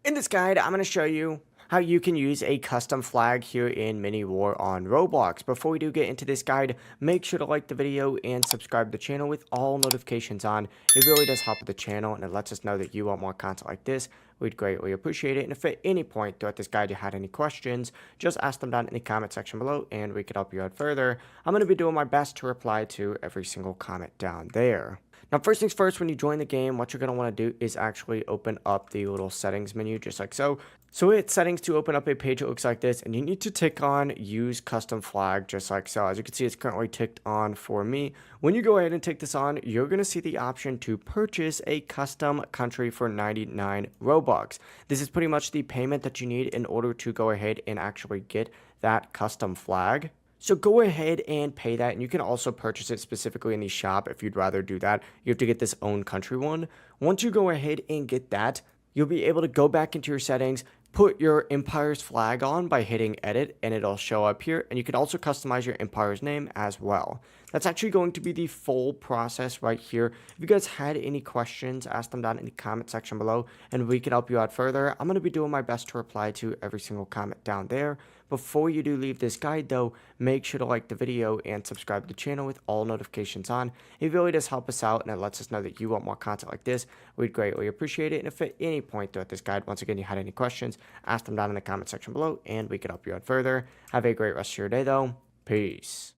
In this guide, I'm going to show you how you can use a custom flag here in Mini War on Roblox. Before we do get into this guide, make sure to like the video and subscribe to the channel with all notifications on. It really does help with the channel and it lets us know that you want more content like this. We'd greatly appreciate it. And if at any point throughout this guide you had any questions, just ask them down in the comment section below and we could help you out further. I'm going to be doing my best to reply to every single comment down there. Now, first things first, when you join the game, what you're going to want to do is actually open up the little settings menu, just like so. So hit settings to open up a page that looks like this, and you need to tick on use custom flag, just like so. As you can see, it's currently ticked on for me. When you go ahead and tick this on, you're going to see the option to purchase a custom country for 99 Robux. This is pretty much the payment that you need in order to go ahead and actually get that custom flag. So go ahead and pay that, and you can also purchase it specifically in the shop if you'd rather do that. You have to get this own country one. Once you go ahead and get that, you'll be able to go back into your settings, put your empire's flag on by hitting edit, and it'll show up here. And you can also customize your empire's name as well. That's actually going to be the full process right here. If you guys had any questions, ask them down in the comment section below and we can help you out further. I'm going to be doing my best to reply to every single comment down there. Before you do leave this guide though, make sure to like the video and subscribe to the channel with all notifications on. It really does help us out and it lets us know that you want more content like this. We'd greatly appreciate it. And if at any point throughout this guide, once again, you had any questions, ask them down in the comment section below and we can help you out further. Have a great rest of your day though. Peace.